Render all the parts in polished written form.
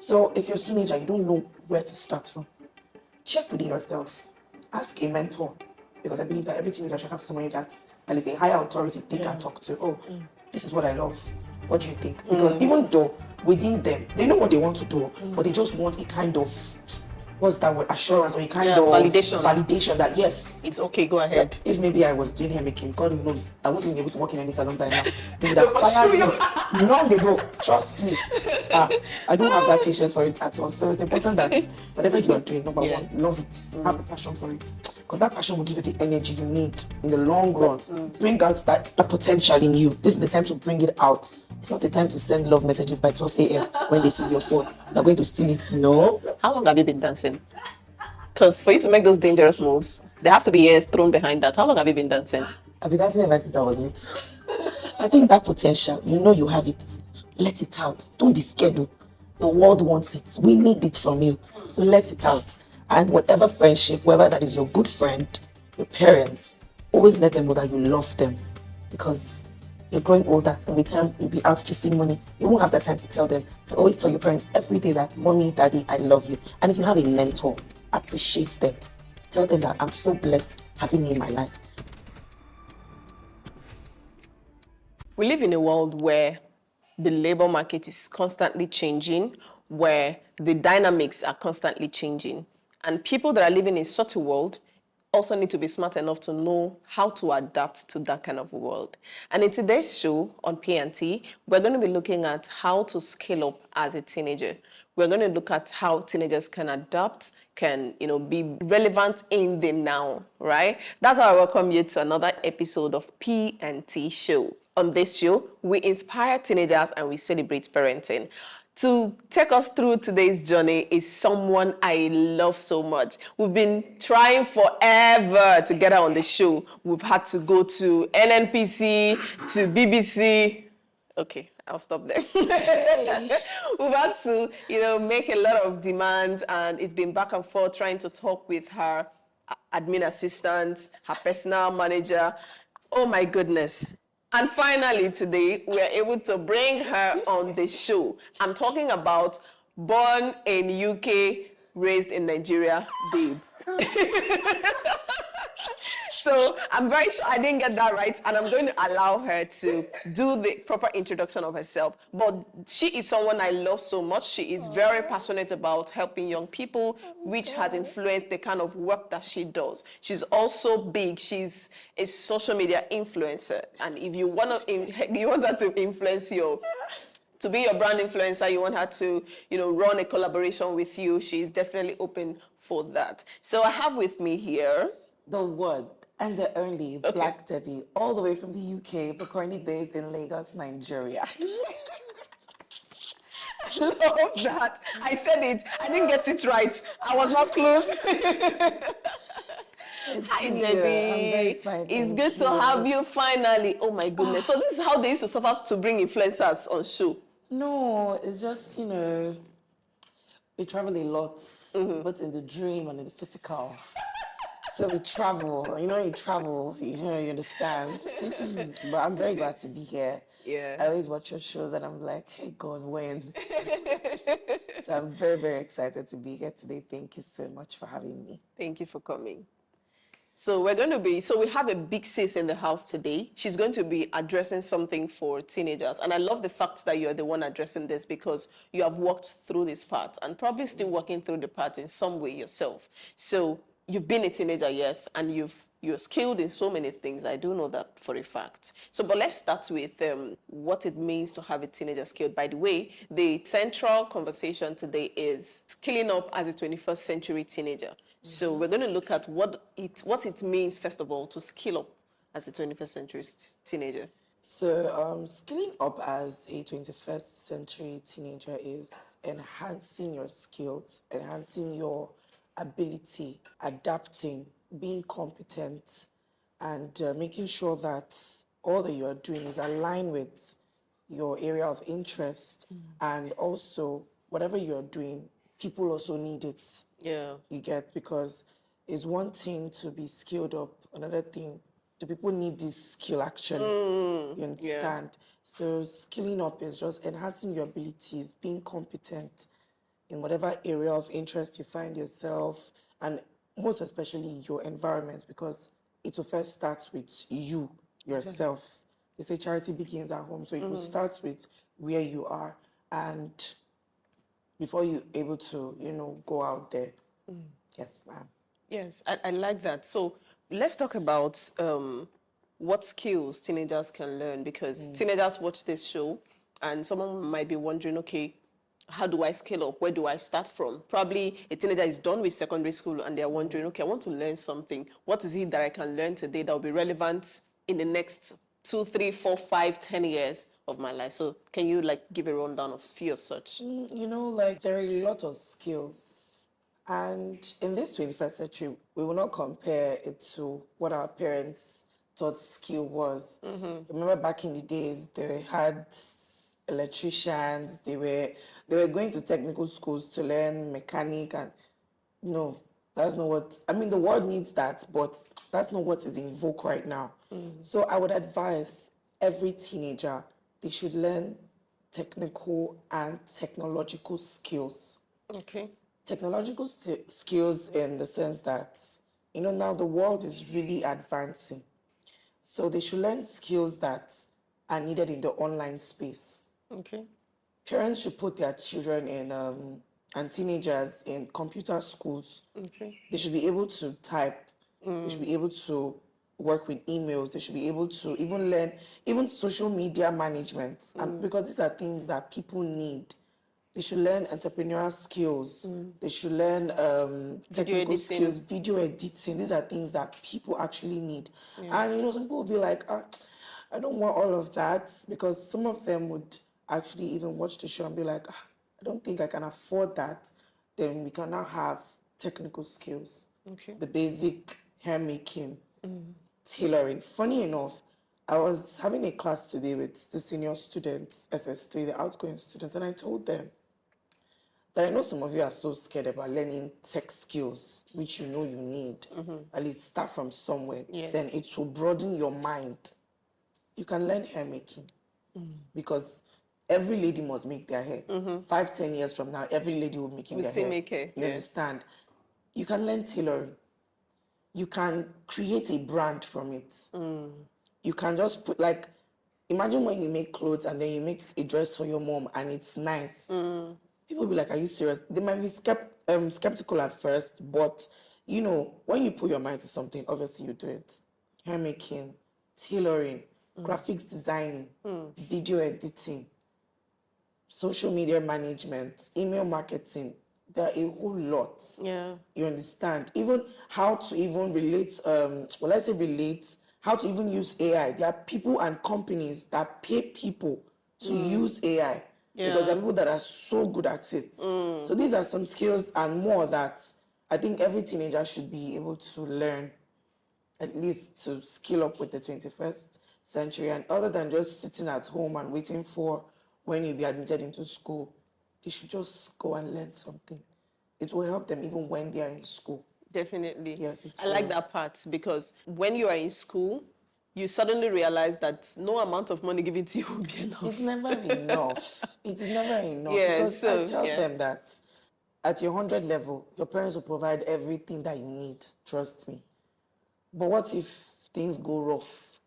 So if you're a teenager, you don't know where to start from, check within yourself. Ask a mentor. Because I believe that every teenager should have somebody that is a higher authority they can talk to. Oh, this is what I love. What do you think? Because even though within them, they know what they want to do, but they just want a kind of, what's that word, assurance, or a kind of validation that yes, it's okay, go ahead. If maybe I was doing hair making, God knows, I wouldn't be able to work in any salon by now. They would have fired me long ago. Trust me. I don't have that patience for it at all. So it's important that whatever you are doing, number one, love it. Have the passion for it. Because that passion will give you the energy you need in the long run. Bring out that potential in you. This is the time to bring it out. It's not the time to send love messages by 12 a.m. when they seize your phone. They're going to steal it. No. How long have you been dancing? Because for you to make those dangerous moves, there has to be years thrown behind that. How long have you been dancing? I've been dancing ever since I was little. I think that potential, you know you have it. Let it out. Don't be scared. The world wants it. We need it from you. So let it out. And whatever friendship, whether that is your good friend, your parents, always let them know that you love them. Because you're growing older, and with time you'll be out chasing money. You won't have that time to tell them. So always tell your parents every day that, mommy, daddy, I love you. And if you have a mentor, appreciate them. Tell them that I'm so blessed having you in my life. We live in a world where the labor market is constantly changing, where the dynamics are constantly changing. And people that are living in such a world also need to be smart enough to know how to adapt to that kind of a world. And in today's show on P&T, we're going to be looking at how to scale up as a teenager. We're going to look at how teenagers can adapt, can be relevant in the now, right? That's how I welcome you to another episode of P&T Show. On this show, we inspire teenagers and we celebrate parenting. To take us through today's journey is someone I love so much. We've been trying forever to get her on the show. We've had to go to NNPC, to BBC. Okay, I'll stop there. We've had to, make a lot of demands, and it's been back and forth trying to talk with her admin assistant, her personal manager. Oh my goodness. And finally today, we are able to bring her on the show. I'm talking about born in UK, raised in Nigeria, babe. So I'm very sure I didn't get that right, and I'm going to allow her to do the proper introduction of herself. But she is someone I love so much. She is very passionate about helping young people, which has influenced the kind of work that she does. She's also big. She's a social media influencer, and if you want her to influence to be your brand influencer, you want her to, run a collaboration with you, she's definitely open for that. So I have with me here the one and the only Black Debbie, all the way from the UK, but currently based in Lagos, Nigeria. I love that. I said it. I didn't get it right. I was not close. Hi, Debbie. I'm very fine. It's good to have you finally. Oh my goodness. So this is how they used to suffer to bring influencers on show. No, it's just, we travel a lot, both in the dream and in the physical. So we travel, you travel, you understand. But I'm very glad to be here. Yeah. I always watch your shows and I'm like, hey God, when? So I'm very, very excited to be here today. Thank you so much for having me. Thank you for coming. So we have a big sis in the house today. She's going to be addressing something for teenagers. And I love the fact that you're the one addressing this because you have walked through this part and probably still working through the part in some way yourself. So you've been a teenager, yes, and you're skilled in so many things. I do know that for a fact. But let's start with what it means to have a teenager skilled. By the way, the central conversation today is skilling up as a 21st century teenager. So we're going to look at what it means, first of all, to skill up as a 21st century teenager. So skilling up as a 21st century teenager is enhancing your skills, enhancing your ability, adapting, being competent, and making sure that all that you are doing is aligned with your area of interest. And also, whatever you're doing, people also need it. Yeah. You get, because it's one thing to be skilled up, another thing, do people need this skill actually? You understand? Yeah. So skilling up is just enhancing your abilities, being competent, in whatever area of interest you find yourself, and most especially your environment, because it will first start with you, yourself. They say charity begins at home, so it will start with where you are, and before you're able to, go out there. Yes, ma'am. Yes, I like that. So let's talk about what skills teenagers can learn, because teenagers watch this show and someone might be wondering, okay, how do I scale up? Where do I start from? Probably a teenager is done with secondary school and they're wondering, okay, I want to learn something. What is it that I can learn today that will be relevant in the next 2, 3, 4, 5, 10 years of my life? So can you give a rundown of a few of such? There are a lot of skills. And in this 21st century, we will not compare it to what our parents thought skill was. Remember back in the days, they had electricians, they were going to technical schools to learn mechanic, and no, that's not what, the world needs that, but that's not what is in vogue right now. So I would advise every teenager, they should learn technical and technological skills. Okay. Technological skills in the sense that, now the world is really advancing. So they should learn skills that are needed in the online space. Okay. Parents should put their children in and teenagers in computer schools. Okay. They should be able to type. They should be able to work with emails. They should be able to even learn even social media management. And because these are things that people need. They should learn entrepreneurial skills. They should learn technical skills, video editing. These are things that people actually need. Yeah. And some people will be like, I don't want all of that, because some of them would actually even watch the show and be like, I don't think I can afford that. Then we can now have technical skills. Okay. The basic hair making, tailoring. Funny enough, I was having a class today with the senior students, SS3, the outgoing students, and I told them that I know some of you are so scared about learning tech skills, which you need. At least start from somewhere. Yes. Then it will broaden your mind. You can learn hair making, because every lady must make their hair. 5, 10 years from now, every lady will be making their hair. Make hair. You understand? You can learn tailoring. You can create a brand from it. You can just put, imagine when you make clothes and then you make a dress for your mom and it's nice. People will be like, are you serious? They might be skeptical at first, but when you put your mind to something, obviously you do it. Hair making, tailoring, graphics designing, video editing, social media management, email marketing. There are a whole lot. Yeah. You understand? Even how to even relate, how to even use AI. There are people and companies that pay people to use AI. Yeah. Because there are people that are so good at it. So these are some skills and more that I think every teenager should be able to learn, at least to skill up with the 21st century. And other than just sitting at home and waiting for when you be admitted into school, they should just go and learn something. It will help them even when they are in school. Definitely. Yes, it's I like that part, because when you are in school, you suddenly realize that no amount of money given to you will be enough. It's never enough. It is never enough. Yeah, because I tell yeah. them that at your 100 level, your parents will provide everything that you need. Trust me. But what if things go rough?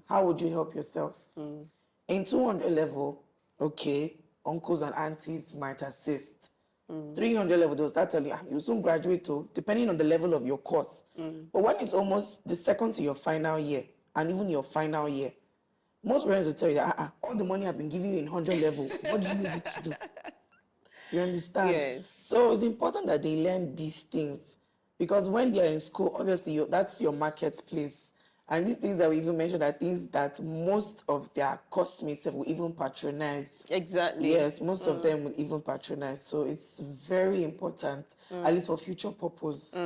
How would you help yourself? In 200 level, okay, uncles and aunties might assist. 300 level, they'll start telling you, you soon graduate too, depending on the level of your course. But when it's almost the second to your final year, and even your final year, most parents will tell you that all the money I've been giving you in 100 level, what do you use it to do? You understand? Yes. So it's important that they learn these things, because when they're in school, obviously that's your marketplace. And these things that we even mentioned are things that most of their classmates will even patronize. Exactly. Yes, most of them will even patronize. So it's very important, at least for future purpose.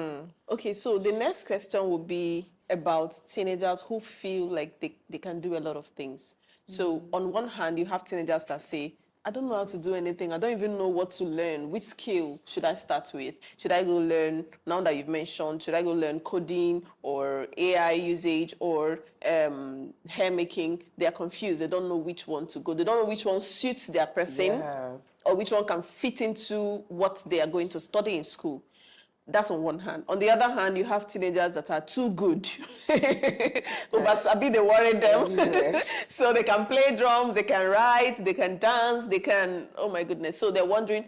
Okay, so the next question would be about teenagers who feel like they can do a lot of things. So on one hand, you have teenagers that say, I don't know how to do anything. I don't even know what to learn. Which skill should I start with? Should I go learn, now that you've mentioned, should I go learn coding or AI usage or hair making? They're confused. They don't know which one to go. They don't know which one suits their person Yeah. or which one can fit into what they are going to study in school. That's on one hand. On the other hand, you have teenagers that are too good. Obasabi, they worry them. Everywhere. So they can play drums, they can write, they can dance, they can, oh my goodness. So they're wondering,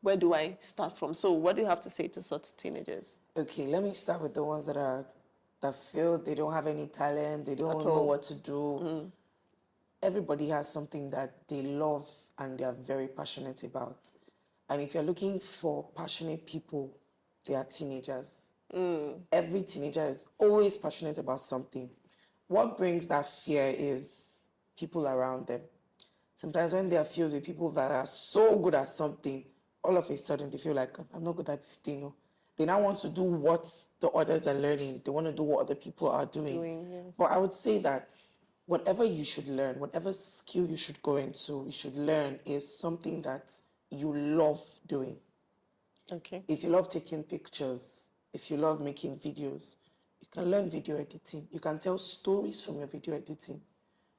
where do I start from? So what do you have to say to such teenagers? Okay, let me start with the ones that feel they don't have any talent, they don't At know all. what to do. Everybody has something that they love and they are very passionate about. And if you're looking for passionate people, they are teenagers. Every teenager is always passionate about something. What brings that fear is people around them. Sometimes when they are filled with people that are so good at something, all of a sudden they feel like, I'm not good at this thing. No. They now want to do what the others are learning. They want to do what other people are doing. But I would say that whatever you should learn, whatever skill you should go into, you should learn is something that you love doing. Okay. If you love taking pictures, if you love making videos, you can learn video editing. You can tell stories from your video editing.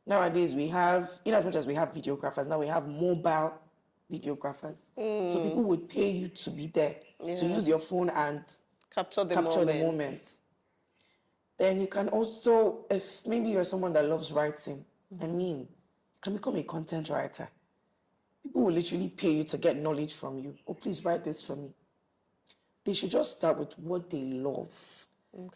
Nowadays, we have, in as much as we have videographers, now we have mobile videographers. So people would pay you to be there, to use your phone and Capture the moment. Then you can also, if maybe you're someone that loves writing, you can become a content writer. People will literally pay you to get knowledge from you. Oh, please write this for me. They should just start with what they love.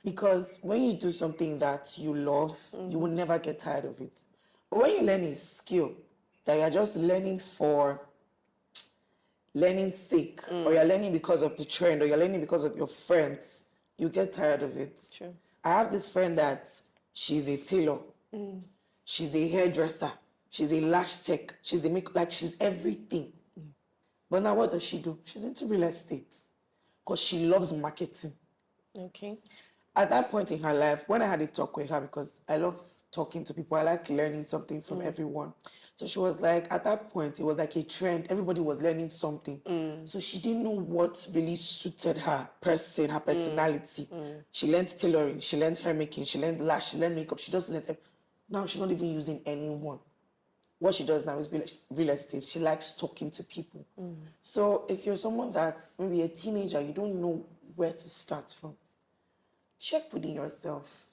Because when you do something that you love, you will never get tired of it. But when you learn a skill that you're just learning for learning sake, or you're learning because of the trend, or you're learning because of your friends, you get tired of it. True. I have this friend that she's a tailor, she's a hairdresser, she's a lash tech, she's a makeup, like she's everything. But now what does she do? She's into real estate because she loves marketing. Okay. At that point in her life, when I had a talk with her, because I love talking to people, I like learning something from everyone. So she was like, at that point, it was like a trend. Everybody was learning something. So she didn't know what really suited her person, her personality. She learned tailoring, she learned hair making, she learned lash, she learned makeup. She just learned. Now she's not even using anyone. What she does now is real estate. She likes talking to people. So if you're someone that's maybe a teenager, you don't know where to start from, check within yourself.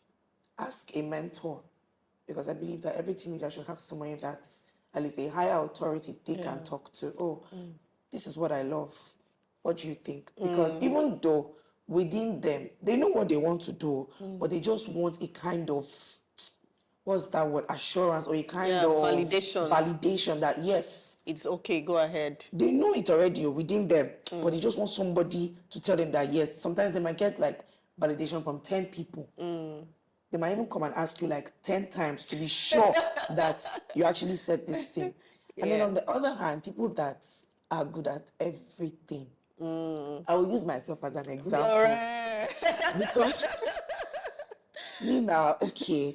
Ask a mentor. Because I believe that every teenager should have someone that's at least a higher authority they can talk to. Oh, this is what I love. What do you think? Because even though within them, they know what they want to do, but they just want a kind of, what's that word, assurance, or a kind of validation that yes, it's okay, go ahead. They know it already within them, but they just want somebody to tell them that yes. Sometimes they might get like validation from 10 people. They might even come and ask you like 10 times to be sure that you actually said this thing. And then on the other hand, people that are good at everything. I will use myself as an example. Because me now, okay,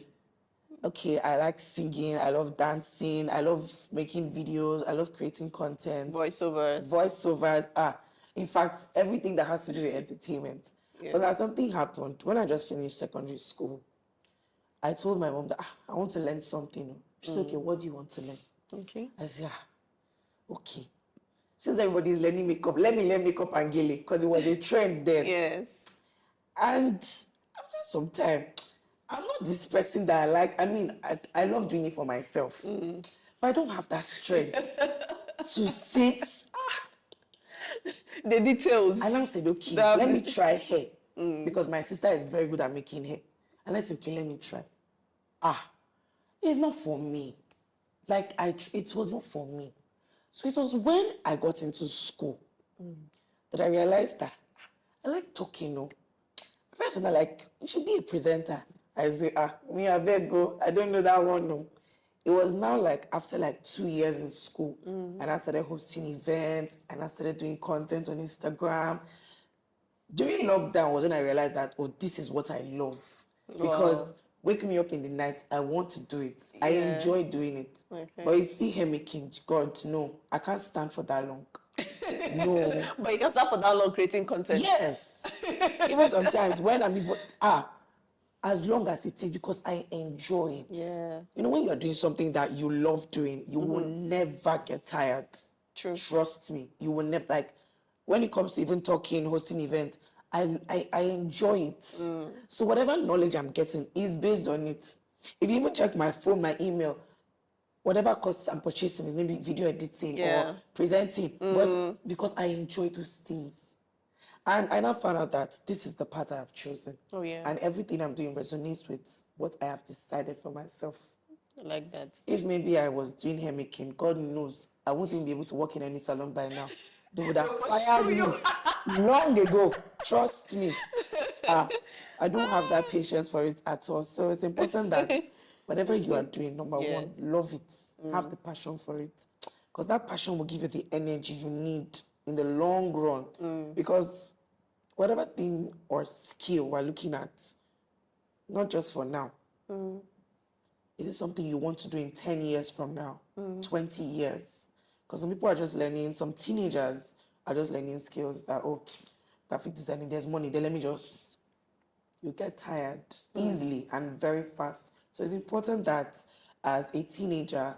I like singing, I love dancing, I love making videos, I love creating content. Voiceovers. In fact, everything that has to do with entertainment. But then something happened when I just finished secondary school. I told my mom that I want to learn something. She said, okay, what do you want to learn? Okay. I said, okay. Since everybody's learning makeup, let me learn makeup and gele, because it was a trend then. Yes. And after some time, I'm not this person that I love doing it for myself. But I don't have that strength to sit. The details. And I said, okay, let me try hair. Because my sister is very good at making hair. And I said, okay, let me try. It's not for me. It was not for me. So it was when I got into school that I realized that I like talking. My friends were like, you should be a presenter. I say, me, I beg go. I don't know that one, no. It was now like after like 2 years in school, and I started hosting events, and I started doing content on Instagram. During lockdown was when I realized that, this is what I love. Because wake me up in the night, I want to do it. I Yeah. enjoy doing it. Okay. But you see hair making, God, no, I can't stand for that long. No. But you can start for that long creating content. Yes. Even sometimes when I'm even, as long as it is, because I enjoy it. Yeah. You know, when you're doing something that you love doing, you will never get tired. True. Trust me. You will never, like, when it comes to even talking, hosting events, I enjoy it. So whatever knowledge I'm getting is based on it. If you even check my phone, my email, whatever costs I'm purchasing is maybe video editing or presenting, because I enjoy those things. And I now found out that this is the path I have chosen. Oh, yeah. And everything I'm doing resonates with what I have decided for myself. I like that. If maybe I was doing hair making, God knows, I wouldn't even be able to work in any salon by now. They would have fired me long ago. Trust me. I don't have that patience for it at all. So it's important that whatever you are doing, number one, love it. Have the passion for it. Because that passion will give you the energy you need in the long run. Because whatever thing or skill we're looking at, not just for now, is it something you want to do in 10 years from now, 20 years? Because some people are just learning, some teenagers are just learning skills that, graphic designing, there's money, then let me just, you get tired easily and very fast. So it's important that as a teenager,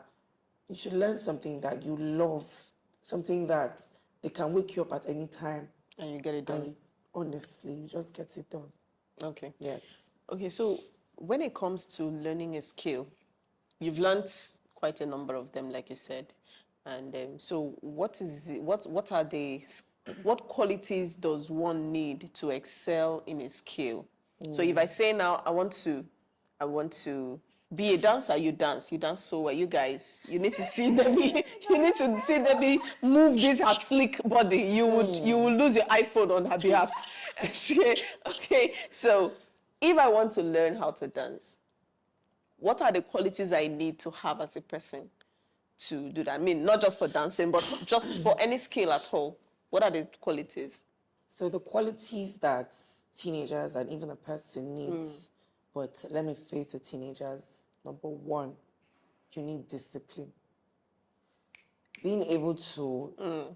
you should learn something that you love, something that they can wake you up at any time. And you get it done. And honestly, you just get it done. Okay. Yes. Okay, so when it comes to learning a skill, you've learned quite a number of them, like you said. And so what are what qualities does one need to excel in a skill? So if I say now I want to be a dancer, you dance so well. You guys, you need to see Debbie, you need to see Debbie move this her slick body. You will lose your iPhone on her behalf. Okay, so if I want to learn how to dance, what are the qualities I need to have as a person to do that? I mean, not just for dancing, but just for any skill at all. What are the qualities? So the qualities that teenagers and even a person needs, but let me face the teenagers. Number one, you need discipline. Being able to,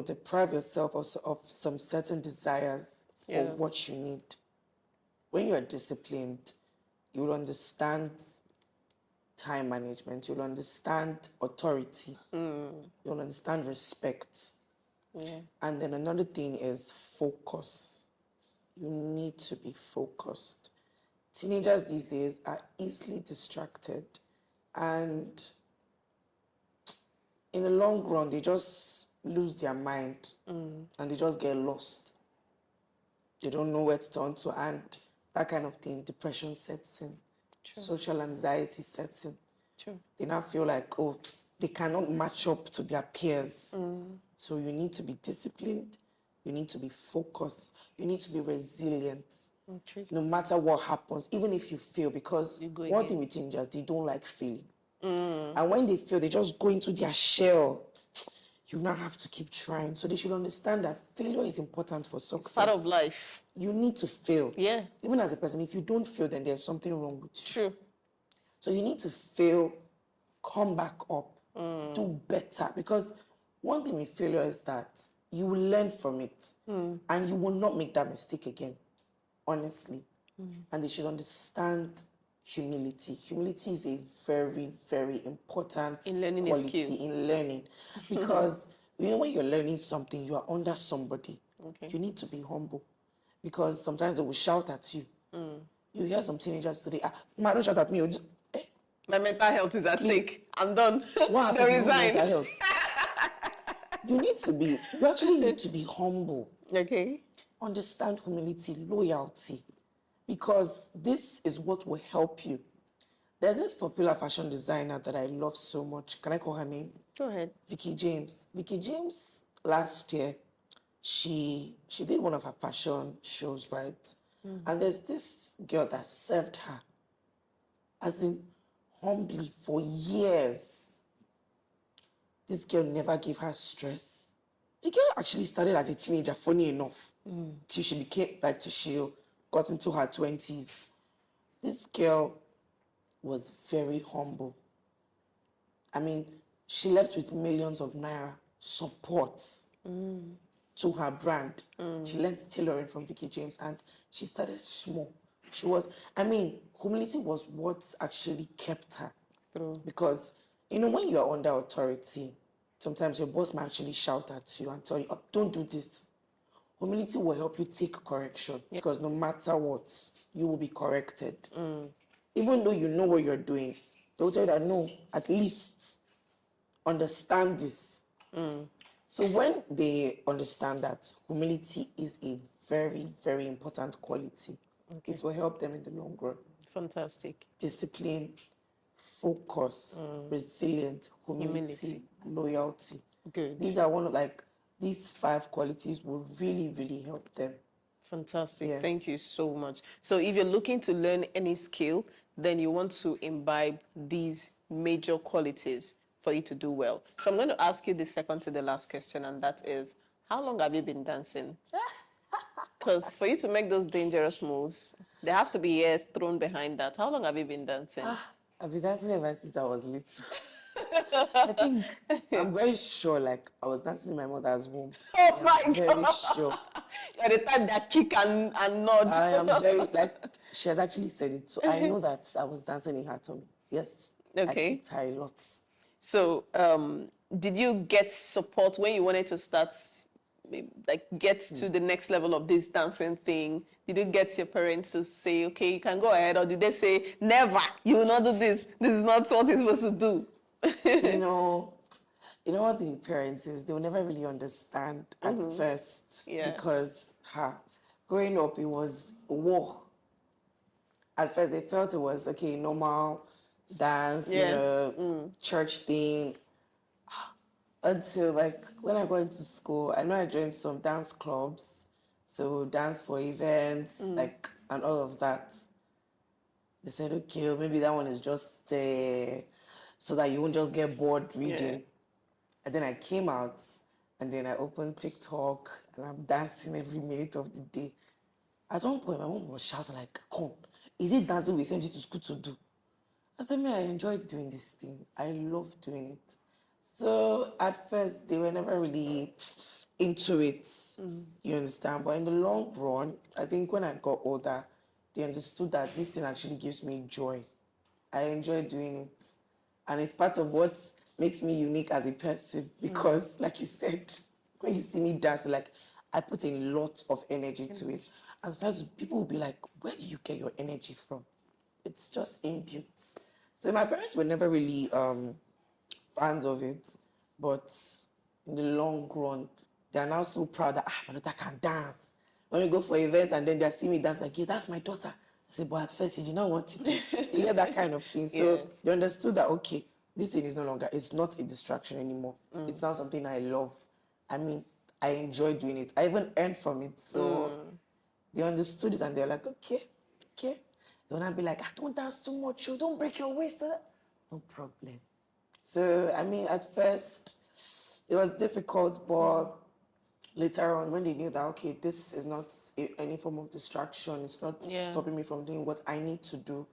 deprive yourself of some certain desires for what you need. When you're disciplined, you'll understand time management, you'll understand authority, you'll understand respect. Yeah. And then another thing is focus. You need to be focused. Teenagers these days are easily distracted, and in the long run, they just lose their mind and they just get lost. They don't know where to turn to, and that kind of thing, depression sets in, social anxiety sets in. They now feel like, they cannot match up to their peers. So you need to be disciplined, you need to be focused, you need to be resilient. No matter what happens, even if you fail, because one thing with teenagers, they don't like failing. And when they fail, they just go into their shell. You now have to keep trying. So they should understand that failure is important for success. It's part of life. You need to fail. Yeah. Even as a person, if you don't fail, then there's something wrong with you. True. So you need to fail, come back up, do better. Because one thing with failure is that you will learn from it and you will not make that mistake again, honestly. And they should understand humility. Humility is a very, very important In learning a quality skill. in learning. Because when you're learning something, you are under somebody. Okay. You need to be humble. Because sometimes they will shout at you. You hear some teenagers today, man, don't shout at me. My mental health is at stake. I'm done. What They happened to resign. mental health? You actually need to be humble. Okay. Understand humility, loyalty. Because this is what will help you. There's this popular fashion designer that I love so much. Can I call her name? Go ahead. Vicky James. Vicky James, last year, she did one of her fashion shows, right? And there's this girl that served her, as in humbly for years. This girl never gave her stress. The girl actually started as a teenager, funny enough, till she got into her 20s. This girl was very humble. I mean, she left with millions of naira support to her brand. She learned tailoring from Vicky James and she started small. She was, I mean, humility was what actually kept her. True. Because, when you're under authority, sometimes your boss might actually shout at you and tell you, oh, don't do this. Humility will help you take correction because no matter what, you will be corrected. Even though you know what you're doing, they'll tell you that no, at least understand this. So when they understand that humility is a very, very important quality, it will help them in the long run. Fantastic. Discipline, focus, resilient, humility, loyalty. Good. These are one of these 5 qualities will really, really help them. Fantastic. Yes. Thank you so much. So if you're looking to learn any skill, then you want to imbibe these major qualities for you to do well. So I'm going to ask you the second to the last question, and that is, how long have you been dancing? Because for you to make those dangerous moves, there has to be years thrown behind that. How long have you been dancing? I've been dancing ever since I was little. I think I'm very sure, I was dancing in my mother's womb. Oh my I'm very God. sure. You're the type that kick and nod. I am very she has actually said it, so I know that I was dancing in her tummy. Yes, I Okay. kicked her a lot. So, did you get support when you wanted to start, get to the next level of this dancing thing? Did you get your parents to say, okay, you can go ahead? Or did they say, never, you will not do this. This is not what you're supposed to do. You know, what the parents is, they will never really understand at first Yeah. because growing up it was war. At first they felt it was okay, normal dance, Yeah. church thing. Until when I got into school, I know I joined some dance clubs, so dance for events, and all of that. They said, okay, maybe that one is just so that you won't just get bored reading. Yeah. And then I came out and then I opened TikTok and I'm dancing every minute of the day. At one point, my mom was shouting come, is it dancing we sent you to school to do? I said, I enjoy doing this thing. I love doing it. So at first, they were never really into it. You understand? But in the long run, I think when I got older, they understood that this thing actually gives me joy. I enjoy doing it. And it's part of what makes me unique as a person because, like you said, when you see me dance, I put a lot of energy to it. As first, people will be like, where do you get your energy from? It's just inbuilt. So my parents were never really fans of it, but in the long run, they are now so proud that my daughter can dance. When we go for events and then they see me dance, yeah, that's my daughter. I say, but at first you did not want it. You get that kind of thing. So Yes. they understood that okay, this thing is no longer, it's not a distraction anymore. It's now something I love. I mean, I enjoy doing it. I even earn from it. So they understood it and they're like, okay. They will not be like, don't dance too much, you don't break your waist. No problem. So, I mean, at first, it was difficult, but later on, when they knew that, okay, this is not any form of distraction, it's not Yeah. stopping me from doing what I need to do,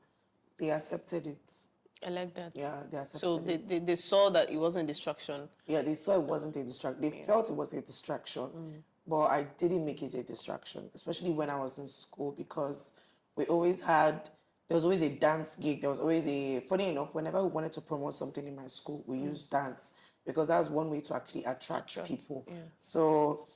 they accepted it. I like that. Yeah, they So accepted it. they saw that it wasn't distraction. Yeah, they saw it wasn't a distraction. They felt it was a distraction, but I didn't make it a distraction, especially when I was in school because there was always a dance gig. There was always funny enough, whenever we wanted to promote something in my school, we used dance because that's one way to actually attract people. Yeah. So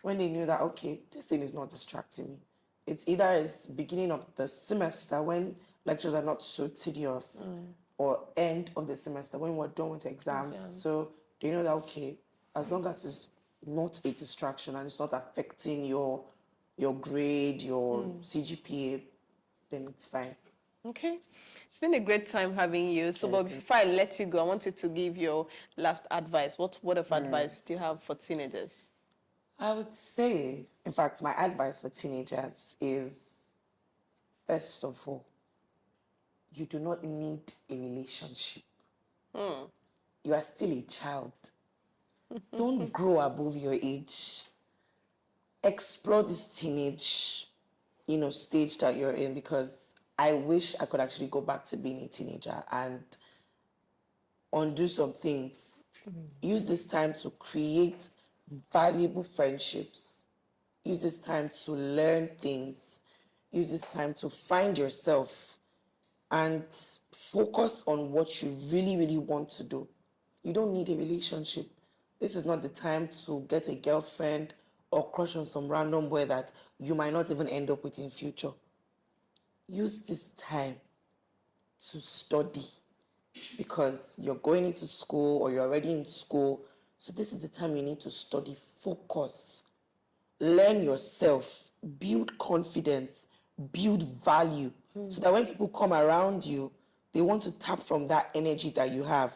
when they knew that, okay, this thing is not distracting me, it's either it's beginning of the semester when lectures are not so tedious or end of the semester when we're done with exams. So they know that, okay, as long as it's not a distraction and it's not affecting your grade, your CGPA, then it's fine. Okay. It's been a great time having you. So, but before I let you go, I want you to give your last advice. What word of advice do you have for teenagers? I would say, in fact, my advice for teenagers is, first of all, you do not need a relationship. You are still a child. Don't grow above your age. Explore this teenage, stage that you're in because I wish I could actually go back to being a teenager and undo some things. Use this time to create valuable friendships. Use this time to learn things. Use this time to find yourself and focus on what you really, really want to do. You don't need a relationship. This is not the time to get a girlfriend or crush on some random boy that you might not even end up with in future. Use this time to study because you're going into school or you're already in school. So this is the time you need to study, focus, learn yourself, build confidence, build value, so that when people come around you, they want to tap from that energy that you have.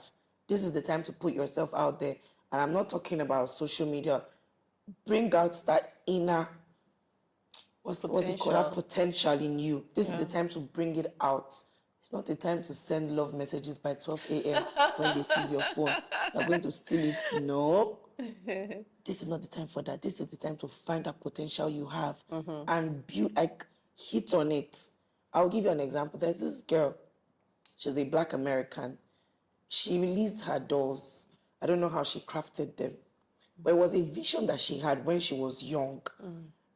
This is the time to put yourself out there. And I'm not talking about social media. Bring out that inner, what's it called, that potential in you. This is the time to bring it out. It's not the time to send love messages by 12 a.m. when they seize your phone. They're going to steal it. No. This is not the time for that. This is the time to find that potential you have and build, like, hit on it. I'll give you an example. There's this girl. She's a Black American. She released her dolls. I don't know how she crafted them, but it was a vision that she had when she was young.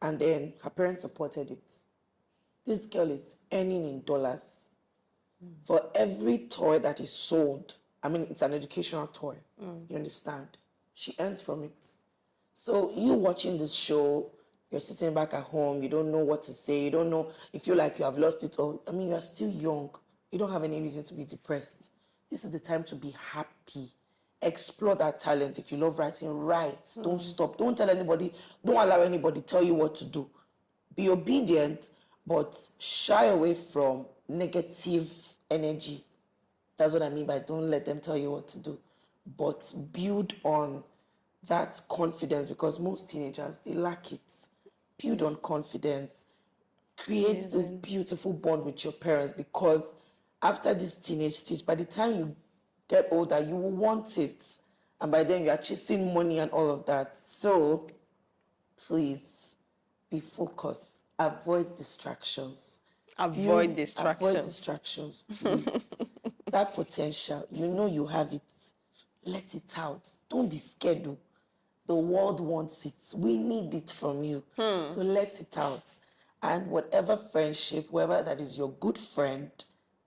And then her parents supported it. This girl is earning in dollars. For every toy that is sold, I mean, it's an educational toy. You understand? She earns from it. So you watching this show, you're sitting back at home, you don't know what to say, you don't know, you feel like you have lost it all. I mean, you're still young. You don't have any reason to be depressed. This is the time to be happy. Explore that talent. If you love writing, write. Don't stop. Don't tell anybody, don't allow anybody tell you what to do. Be obedient, but shy away from negative energy. That's what I mean by don't let them tell you what to do. But build on that confidence, because most teenagers, they lack it. Build on confidence. Create this beautiful bond with your parents, because after this teenage stage, by the time you get older, you will want it. And by then you are chasing money and all of that. So please be focused. Avoid distractions. Avoid Avoid distractions. distractions, please. That potential, you know you have it. Let it out. Don't be scared. The world wants it. We need it from you. So let it out. And whatever friendship, whoever that is your good friend,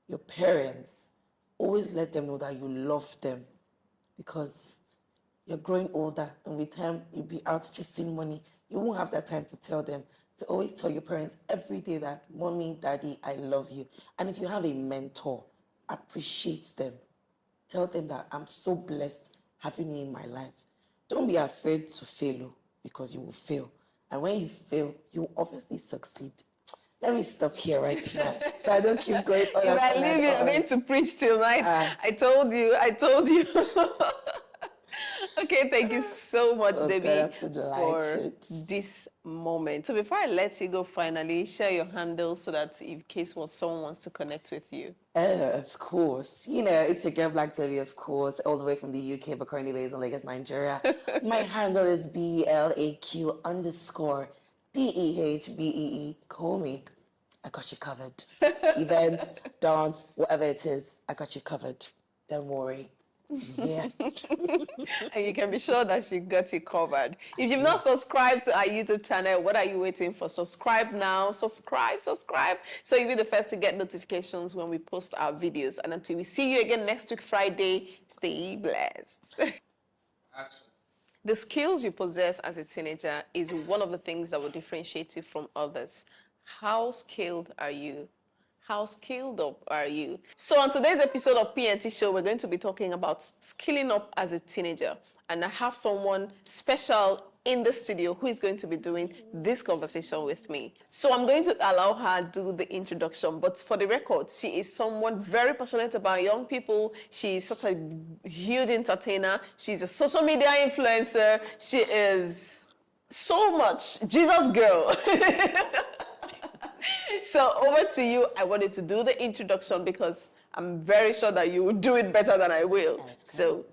your parents, always let them know that you love them, because you're growing older, and with time you'll be out chasing money. You won't have that time to tell them. So always tell your parents every day that, mommy, daddy, I love you. And if you have a mentor, appreciate them. Tell them that I'm so blessed having you in my life. Don't be afraid to fail, because you will fail. And when you fail, you will obviously succeed. Let me stop here right now, so I don't keep going on. If I and leave you, you're on. going to preach till night. I told you. Okay, thank you so much, Oh, Debbie, God, I'm so for delighted. this moment. So before I let you go, finally, share your handles so that in case someone wants to connect with you. Of course. You know, it's your girl Black Debbie, of course, all the way from the UK, but currently based in Lagos, Nigeria. My handle is BLAQ_DEHBEE. Call me. I got you covered. Events, dance, whatever it is, I got you covered. Don't worry. Yeah. And you can be sure that she got it covered. If you've not subscribed to our YouTube channel, what are you waiting for? Subscribe now. Subscribe. So you'll be the first to get notifications when we post our videos. And until we see you again next week, Friday, stay blessed. Action. The skills you possess as a teenager is one of the things that will differentiate you from others. How skilled are you? How skilled up are you? So on today's episode of P&T Show, we're going to be talking about skilling up as a teenager. And I have someone special in the studio who is going to be doing this conversation with me. So I'm going to allow her to do the introduction. But for the record, she is someone very passionate about young people. She is such a huge entertainer. She's a social media influencer. She is so much Jesus girl. So over to you. I wanted to do the introduction because I'm very sure that you will do it better than I will. So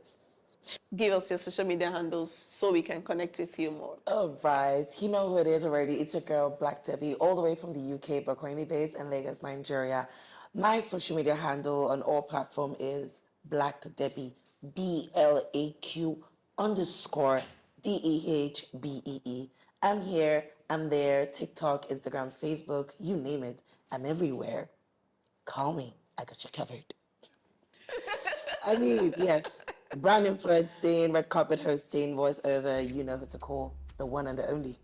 Give us your social media handles so we can connect with you more. All right, you know who it is already. It's your girl, Black Debbie, all the way from the UK, but currently based in Lagos, Nigeria. My social media handle on all platforms is Black Debbie, BLAQ_DEHBEE. I'm here, I'm there, TikTok, Instagram, Facebook, you name it. I'm everywhere. Call me, I got you covered. I mean, yes, brand influencing, red carpet hosting, voiceover, you know who to call, the one and the only.